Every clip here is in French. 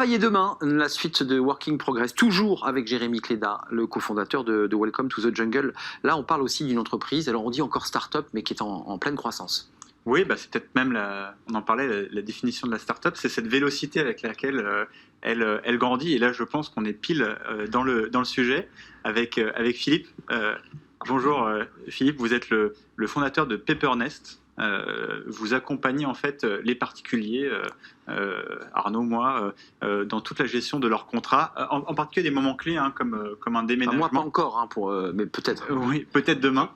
travailler demain, la suite de Working Progress, toujours avec Jérémy Cléda, le cofondateur de Welcome to the Jungle. Là, on parle aussi d'une entreprise, alors on dit encore start-up, mais qui est en pleine croissance. Oui, c'est peut-être même, on en parlait, la définition de la start-up, c'est cette vélocité avec laquelle elle grandit. Et là, je pense qu'on est pile dans le sujet avec Philippe. Bonjour Philippe, vous êtes le fondateur de Paper.Nest. Vous accompagnez en fait les particuliers, Arnaud, moi, dans toute la gestion de leurs contrats, en particulier des moments clés, comme un déménagement. Moi, pas encore, mais peut-être. Oui, peut-être demain.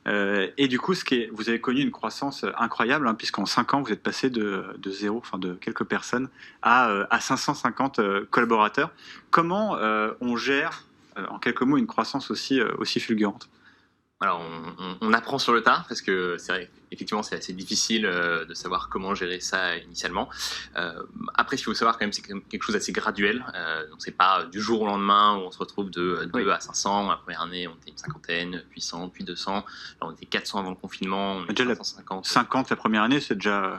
Et du coup, vous avez connu une croissance incroyable, puisqu'en 5 ans, vous êtes passé de zéro, de quelques personnes, à 550 collaborateurs. Comment on gère, en quelques mots, une croissance aussi fulgurante ? Alors, on apprend sur le tas, parce que c'est vrai, effectivement, c'est assez difficile de savoir comment gérer ça initialement. Après, ce qu'il faut savoir quand même, c'est quelque chose d'assez graduel. Donc, c'est pas du jour au lendemain où on se retrouve de 2 à 500. La première année, on était une cinquantaine, puis 100, puis 200. Là, on était 400 avant le confinement, on était 550. 50 la première année, c'est déjà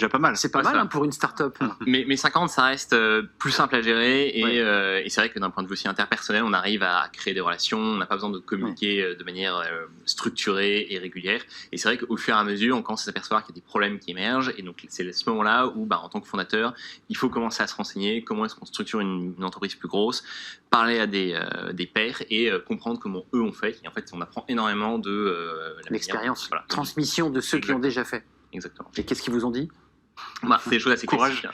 pas mal. C'est pas mal pour une start-up. Mais 50, ça reste plus simple à gérer. Et c'est vrai que d'un point de vue aussi interpersonnel, on arrive à créer des relations. On n'a pas besoin de communiquer de manière structurée et régulière. Et c'est vrai qu'au fur et à mesure, on commence à s'apercevoir qu'il y a des problèmes qui émergent. Et donc, c'est à ce moment-là où, en tant que fondateur, il faut commencer à se renseigner comment est-ce qu'on structure une entreprise plus grosse, parler à des pairs et comprendre comment eux ont fait. Et en fait, on apprend énormément de l'expérience, transmission de ceux qui ont déjà fait. Exactement. Et qu'est-ce qu'ils vous ont dit ? C'est des choses assez classiques.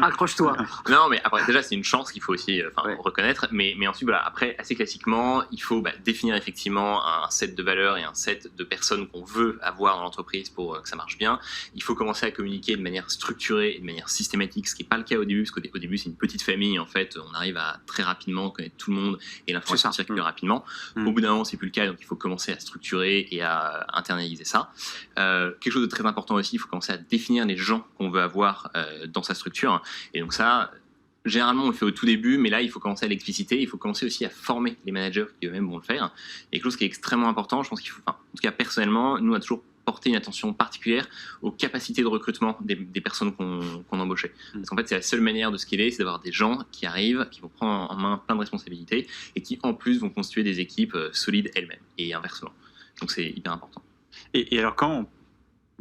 Accroche-toi. Non, mais après, déjà, c'est une chance qu'il faut aussi reconnaître. Mais ensuite, après, assez classiquement, il faut définir effectivement un set de valeurs et un set de personnes qu'on veut avoir dans l'entreprise pour que ça marche bien. Il faut commencer à communiquer de manière structurée et de manière systématique, ce qui n'est pas le cas au début, parce qu'au début, c'est une petite famille. En fait, on arrive à très rapidement connaître tout le monde et l'information circule rapidement. Au bout d'un moment, c'est plus le cas, donc il faut commencer à structurer et à internaliser ça. Quelque chose de très important aussi, il faut commencer à définir les gens qu'on veut avoir dans sa structure. Et donc ça, généralement, on le fait au tout début, mais là, il faut commencer à l'expliciter. Il faut commencer aussi à former les managers qui eux-mêmes vont le faire. Et quelque chose qui est extrêmement important, je pense qu'il faut, en tout cas personnellement, nous, on a toujours porté une attention particulière aux capacités de recrutement des personnes qu'on embauchait. Parce qu'en fait, c'est la seule manière de scaler, c'est d'avoir des gens qui arrivent, qui vont prendre en main plein de responsabilités et qui, en plus, vont constituer des équipes solides elles-mêmes et inversement. Donc, c'est hyper important. Et alors,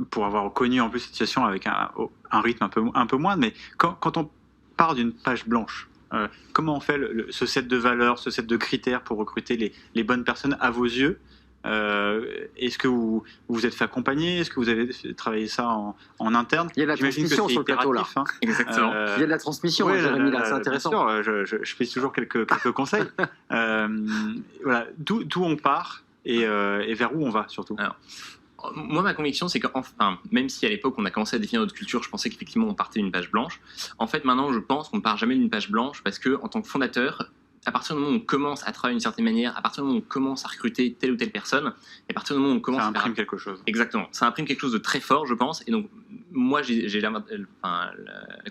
pour avoir connu en plus cette situation avec un rythme un peu moins, mais quand on part d'une page blanche, comment on fait ce set de valeurs, ce set de critères pour recruter les bonnes personnes à vos yeux? Est-ce que vous vous êtes fait accompagner? Est-ce que vous avez travaillé ça en interne? Il y a de la transmission sur le plateau là. Exactement. Il y a de la transmission, Jérémy, là, c'est intéressant. Bien sûr, je prise toujours quelques conseils. Voilà, d'où on part et vers où on va surtout. Alors, moi, ma conviction, c'est que même si à l'époque on a commencé à définir notre culture, je pensais qu'effectivement on partait d'une page blanche. En fait, maintenant, je pense qu'on ne part jamais d'une page blanche parce que, en tant que fondateur, à partir du moment où on commence à travailler d'une certaine manière, à partir du moment où on commence à recruter telle ou telle personne, et à partir du moment où on commence ça imprime quelque chose. Exactement. Ça imprime quelque chose de très fort, je pense. Et donc, moi, j'ai la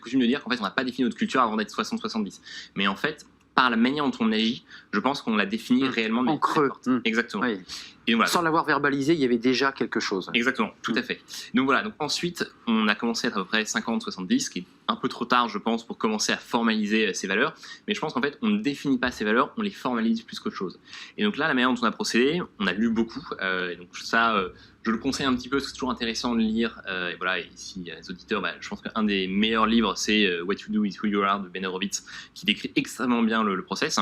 coutume de dire qu'en fait, on n'a pas défini notre culture avant d'être 60-70. Mais en fait, par la manière dont on agit, je pense qu'on l'a défini réellement. En creux. Exactement. Oui. Et donc, voilà. Sans l'avoir verbalisé, il y avait déjà quelque chose. Exactement, tout à fait. Donc voilà, donc ensuite, on a commencé à être à peu près 50-70, ce qui est un peu trop tard, je pense, pour commencer à formaliser ces valeurs. Mais je pense qu'en fait, on ne définit pas ces valeurs, on les formalise plus qu'autre chose. Et donc là, la manière dont on a procédé, on a lu beaucoup. Et donc ça, je le conseille un petit peu, parce que c'est toujours intéressant de lire. Et voilà, et ici, les auditeurs, je pense qu'un des meilleurs livres, c'est What You Do Is Who You Are de Ben Horowitz, qui décrit extrêmement bien le process.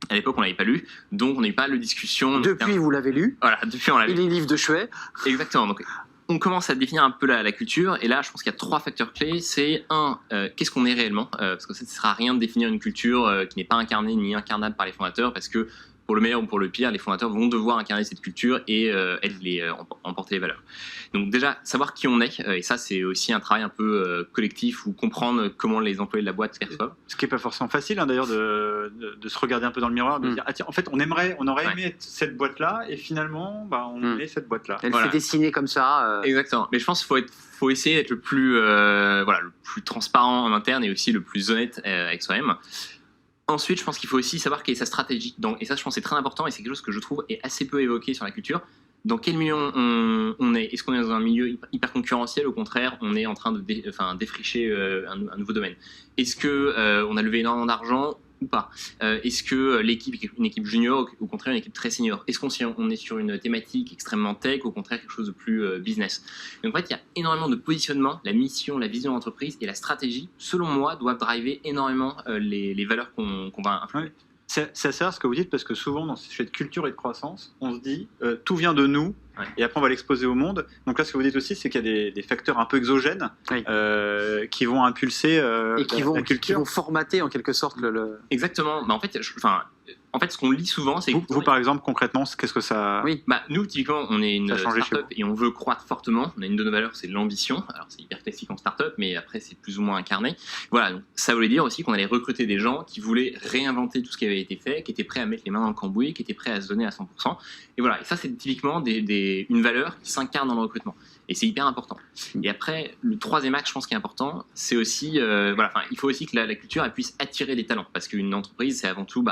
À l'époque, on l'avait pas lu, donc on n'a eu pas de discussion. Depuis, vous l'avez lu. Voilà, depuis, on l'a lu. Et les livres de Chouet. Exactement. Donc, on commence à définir un peu la culture, et là, je pense qu'il y a 3 facteurs clés. C'est qu'est-ce qu'on est réellement, parce que ça ne sert à rien de définir une culture qui n'est pas incarnée ni incarnable par les fondateurs, parce que pour le meilleur ou pour le pire, les fondateurs vont devoir incarner cette culture et emporter les valeurs. Donc déjà, savoir qui on est, et ça c'est aussi un travail un peu collectif, ou comprendre comment les employés de la boîte perçoivent. Ce qui n'est pas forcément facile d'ailleurs de se regarder un peu dans le miroir, de dire tiens, en fait on aurait aimé être cette boîte-là, et finalement on est cette boîte-là. Elle s'est dessinée comme ça. Exactement. Mais je pense qu'il faut essayer d'être le plus transparent en interne et aussi le plus honnête avec soi-même. Ensuite, je pense qu'il faut aussi savoir quelle est sa stratégie. Et ça, je pense, c'est très important, et c'est quelque chose que je trouve est assez peu évoqué sur la culture. dans quel milieu on est. Est-ce qu'on est dans un milieu hyper concurrentiel, au contraire, on est en train de défricher un nouveau domaine. Est-ce que on a levé énormément d'argent ou pas? Est-ce que l'équipe est une équipe junior ou au contraire une équipe très senior? Est-ce qu'on est sur une thématique extrêmement tech ou au contraire quelque chose de plus business? Donc en fait, il y a énormément de positionnement, la mission, la vision de l'entreprise et la stratégie, selon moi, doivent driver énormément les valeurs qu'on va influer. Ouais. C'est assez rare ce que vous dites, parce que souvent dans ces sujets de culture et de croissance, on se dit tout vient de nous, et après on va l'exposer au monde. Donc là, ce que vous dites aussi, c'est qu'il y a des facteurs un peu exogènes qui vont impulser et qui vont formater en quelque sorte le... Exactement. Bah, en fait, ce qu'on lit souvent, c'est... Vous, par exemple, concrètement, qu'est-ce que ça... Oui, nous, typiquement, on est une start-up et on veut croître fortement. On a une de nos valeurs, c'est l'ambition. Alors, c'est hyper classique en start-up, mais après, c'est plus ou moins incarné. Voilà, donc, ça voulait dire aussi qu'on allait recruter des gens qui voulaient réinventer tout ce qui avait été fait, qui étaient prêts à mettre les mains dans le cambouis, qui étaient prêts à se donner à 100%. Et voilà, et ça, c'est typiquement une valeur qui s'incarne dans le recrutement. Et c'est hyper important. Et après, le troisième axe, je pense, qui est important, c'est aussi, il faut aussi que la culture elle puisse attirer des talents, parce qu'une entreprise, c'est avant tout,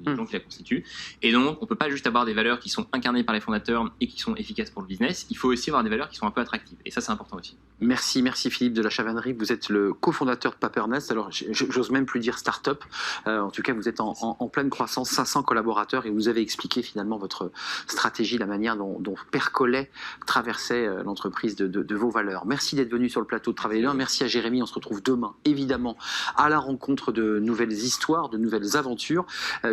les gens qui la constituent. Et donc, on peut pas juste avoir des valeurs qui sont incarnées par les fondateurs et qui sont efficaces pour le business. Il faut aussi avoir des valeurs qui sont un peu attractives. Et ça, c'est important aussi. Merci Philippe de la Chavannerie. Vous êtes le cofondateur de Papernest. Alors, j'ose même plus dire start-up. En tout cas, vous êtes en pleine croissance, 500 collaborateurs, et vous avez expliqué finalement votre stratégie, la manière dont percolait, traversait l'entreprise de vos valeurs. Merci d'être venu sur le plateau de Travailler Bien. Merci à Jérémy. On se retrouve demain, évidemment, à la rencontre de nouvelles histoires, de nouvelles aventures.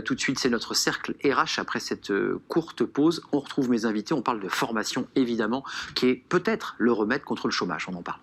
Tout de suite, c'est notre cercle RH. Après cette courte pause, on retrouve mes invités. On parle de formation, évidemment, qui est peut-être le remède contre le chômage. On en parle.